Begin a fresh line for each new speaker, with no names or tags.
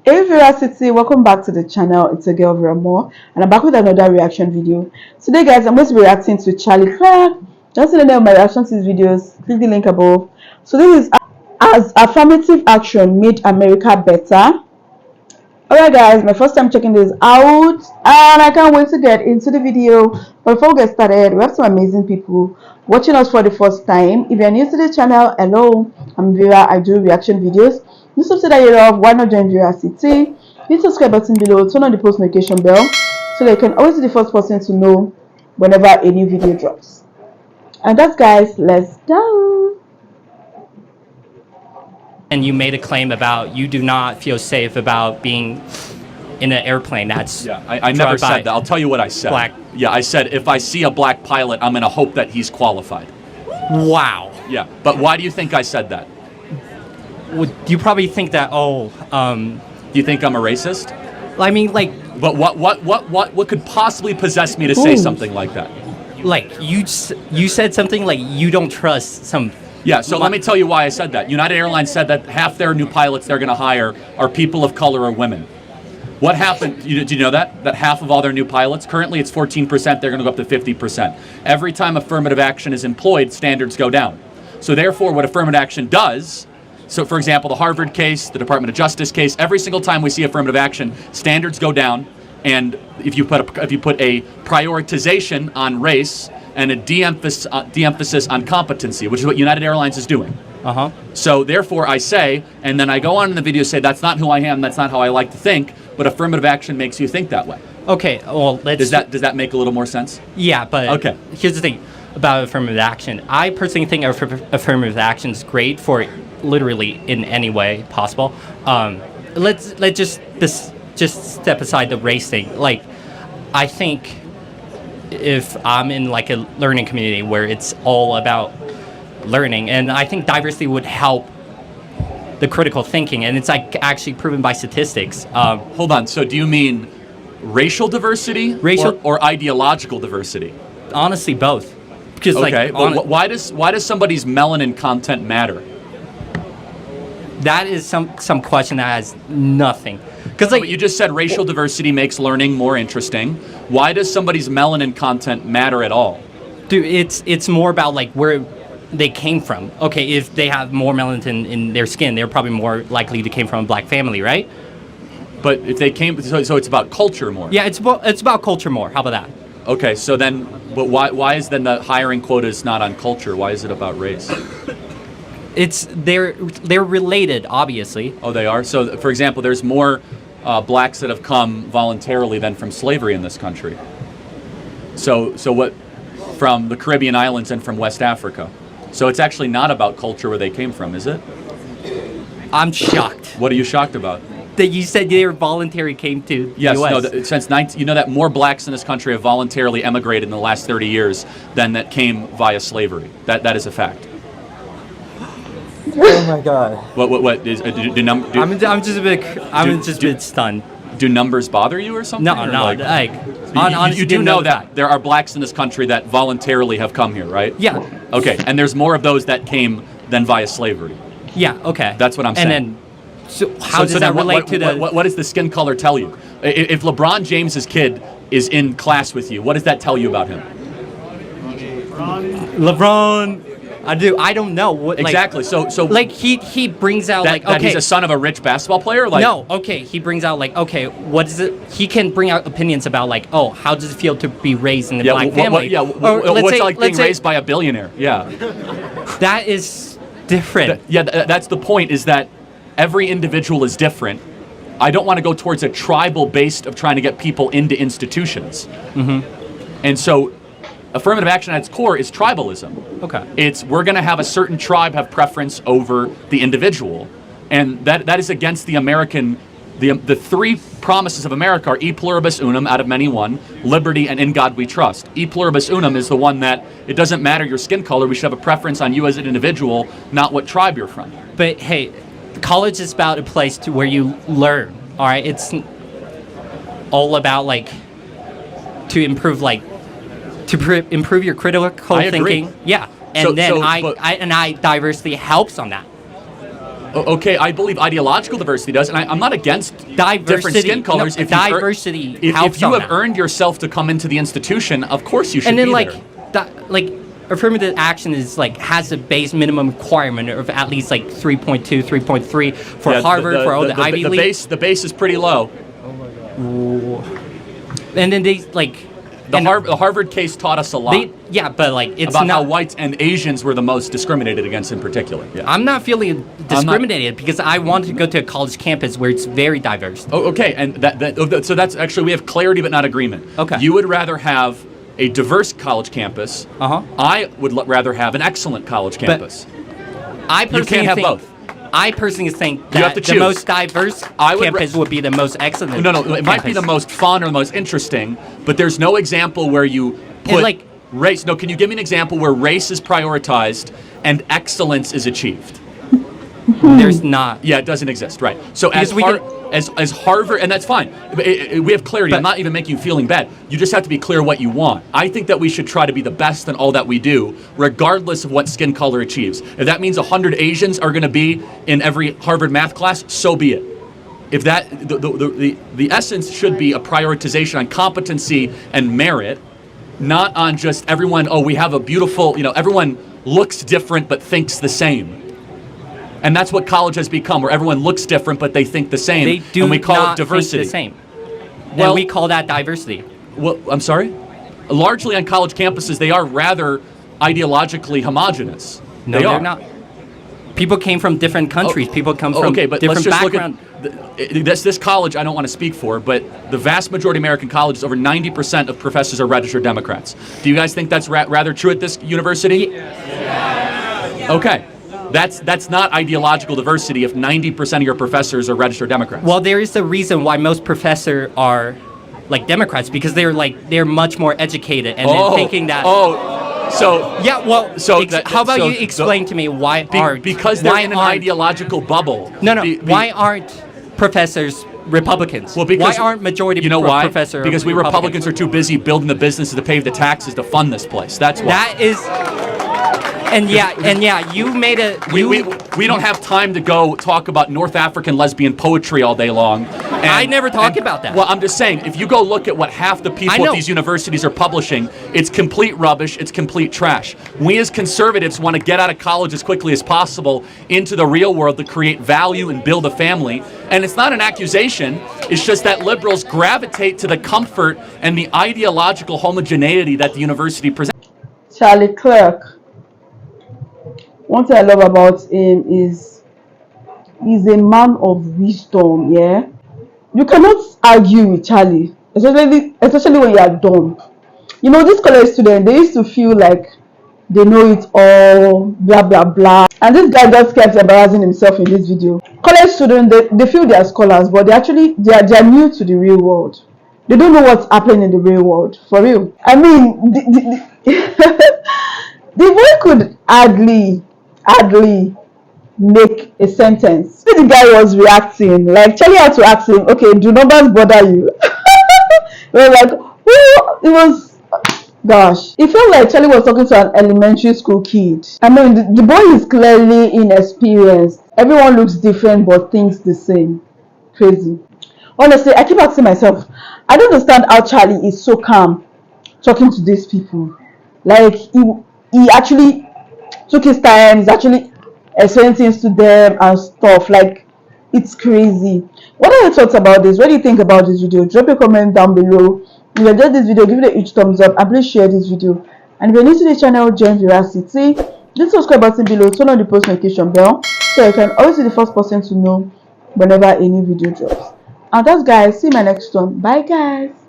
Hey Veracity, welcome back to the channel. It's a girl Vera Moore, and I'm back with another reaction video. Today, guys, I'm going to be reacting to Charlie Clark. Just to know my reaction to his videos, click the link above. So this is as affirmative action made America better. Alright guys, my first time checking this out and I can't wait to get into the video. But before we get started, we have some amazing people watching us for the first time. If you're new to the channel, hello, I'm Vera. I do reaction videos. You subscribe that you love, why not join Vera City? Hit the subscribe button below, turn on the post notification bell so that you can always be the first person to know whenever a new video drops. And that's guys, let's go.
And you made a claim about you do not feel safe about being in an airplane that's
I never said that. I'll tell you what I said.
Black.
Yeah, I said if I see a black pilot, I'm going to hope that he's qualified.
Wow.
Yeah, but why do you think I said that?
You probably think that
Do you think I'm a racist?
I mean, like,
But what could possibly possess me to say something like that?
like you said something like you don't trust some.
Yeah, so let me tell you why I said that. United Airlines said that half their new pilots they're going to hire are people of color or women. What happened? Do you know that? That half of all their new pilots, currently it's 14%, they're going to go up to 50%. Every time affirmative action is employed, standards go down. So therefore, what affirmative action does, so for example, the Harvard case, the Department of Justice case, every single time we see affirmative action, standards go down, and if you put a prioritization on race, and a de-emphasis on competency, which is what United Airlines is doing. So therefore I say, and then I go on in the video say, that's not who I am, that's not how I like to think, but affirmative action makes you think that way.
Okay, well,
Does that make a little more sense?
Yeah, but
okay.
Here's the thing about affirmative action. I personally think affirmative action is great for literally in any way possible. Let's just step aside the race thing. Like, I think if I'm in like a learning community where it's all about learning, and I think diversity would help the critical thinking, and it's like actually proven by statistics.
Hold on. So do you mean racial diversity, or ideological diversity?
Honestly, both. Because
okay, but why does somebody's melanin content matter?
That is some question that has nothing. Because like
you just said, racial diversity makes learning more interesting. Why does somebody's melanin content matter at all?
Dude, it's more about like where they came from. Okay, if they have more melanin in their skin, they're probably more likely to came from a black family, right?
But if they came, so it's about culture more.
Yeah, it's about culture more. How about that?
Okay, so then, but why is then the hiring quota is not on culture? Why is it about race?
They're related, obviously.
Oh, they are? So, for example, there's more blacks that have come voluntarily than from slavery in this country. So what, from the Caribbean islands and from West Africa. So it's actually not about culture where they came from, is it?
I'm shocked.
What are you shocked about?
That you said their voluntary came to
yes,
the US.
No, since you know that more blacks in this country have voluntarily emigrated in the last 30 years than that came via slavery. That is a fact.
Oh my God!
What is
I'm just a bit stunned.
Do numbers bother you or something?
No,
or
no.
Like,
Honestly,
you do know that there are blacks in this country that voluntarily have come here, right?
Yeah.
Okay, and there's more of those that came than via slavery.
Yeah. Okay.
That's what I'm saying.
And then, so how does that relate to the?
What does the skin color tell you? If LeBron James's kid is in class with you, what does that tell you about him?
LeBron. I don't know what
exactly. So
like he brings out
that, that he's a son of a rich basketball player. Like
no, okay, he brings out like okay, what is it? He can bring out opinions about like oh, how does it feel to be raised in a black family?
What's it like being raised by a billionaire? Yeah,
that is different.
That's the point. Is that every individual is different. I don't want to go towards a tribal based of trying to get people into institutions. And so affirmative action at its core is tribalism.
Okay.
It's we're going to have a certain tribe have preference over the individual, and that is against the American. The three promises of America are e pluribus unum, out of many one, liberty, and in God we trust. E pluribus unum is the one that it doesn't matter your skin color. We should have a preference on you as an individual, not what tribe you're from.
But hey, college is about a place to where you learn. All right, it's all about like to improve improve your critical thinking. Yeah, and diversity helps on that.
Okay, I believe ideological diversity does, and I'm not against different
Diversity.
skin colors.
No, diversity
if
helps
you
on
have
that.
earned yourself to come into the institution, of course you should
And then
be there.
like affirmative action is like has a base minimum requirement of at least like 3.2, 3.3 for
Yeah,
Harvard, for all the Ivy League.
The base is pretty low.
And then they like
The Harvard case taught us a lot.
yeah, but like it's
about
not.
how whites and Asians were the most discriminated against in particular. Yeah.
I'm not feeling discriminated because I wanted to go to a college campus where it's very diverse.
Oh, okay, and so that's actually we have clarity but not agreement.
Okay.
You would rather have a diverse college campus. I would rather have an excellent college campus.
I personally
You can't have
think,
both.
I personally think
You
that
have to
the
choose.
most diverse campus would be the most excellent.
No, it might be the most fun or the most interesting, but there's no example where you put
like
race. No, can you give me an example where race is prioritized and excellence is achieved?
There's not.
Yeah, it doesn't exist, right? So as Harvard, and that's fine. We have clarity. I'm not even making you feeling bad. You just have to be clear what you want. I think that we should try to be the best in all that we do, regardless of what skin color achieves. If that means 100 Asians are going to be in every Harvard math class, so be it. If that the essence should be a prioritization on competency and merit, not on just everyone. Oh, we have a beautiful. Everyone looks different but thinks the same. And that's what college has become, where everyone looks different, but they think the same.
They do
and we call
not
it diversity.
think the same. Well, we call that diversity.
Well, I'm sorry? Largely on college campuses, they are rather ideologically homogenous.
No, they're not. People came from different countries. People come from
but
different
let's just
backgrounds.
look at this college. I don't want to speak for, but the vast majority of American colleges, over 90% of professors are registered Democrats. Do you guys think that's rather true at this university? Yes. Okay. That's not ideological diversity if 90% of your professors are registered Democrats.
Well, there is a reason why most professors are like Democrats, because they're much more educated and they're thinking that.
So
yeah. Well, how about you explain to me why aren't
because they're in an ideological bubble.
No. Why aren't professors Republicans?
Well, because
why aren't majority professors?
Because we Republicans are too busy building the businesses to pay the taxes to fund this place. That's why.
That is. And yeah, you made a.
We don't have time to go talk about North African lesbian poetry all day long.
I never talk about that.
Well, I'm just saying, if you go look at what half the people at these universities are publishing, it's complete rubbish, it's complete trash. We as conservatives want to get out of college as quickly as possible into the real world to create value and build a family. And it's not an accusation, it's just that liberals gravitate to the comfort and the ideological homogeneity that the university presents.
Charlie Clerk. One thing I love about him is he's a man of wisdom. Yeah, you cannot argue with Charlie, especially when you are dumb. These college students, they used to feel like they know it all, blah blah blah, and this guy just kept embarrassing himself in this video. College students, they feel they are scholars, but they are new to the real world. They don't know what's happening in the real world, for real. I mean, the boy could hardly make a sentence. See, the guy was reacting like Charlie had to ask him, okay, do numbers bother you? It was like, oh, it was, gosh, it felt like Charlie was talking to an elementary school kid. I mean, the boy is clearly inexperienced. Everyone looks different but thinks the same. Crazy. Honestly, I keep asking myself, I don't understand how Charlie is so calm talking to these people. Like, he actually took his time. He's actually explaining things to them and stuff. Like, it's crazy. What are your thoughts about this? What do you think about this video? Drop a comment down below. If you enjoyed this video, give it a huge thumbs up and please share this video. And if you're new to the channel, join Veracity. Hit the subscribe button below, turn on the post notification bell so you can always be the first person to know whenever a new video drops. And that's, guys, see you in my next one. Bye, guys.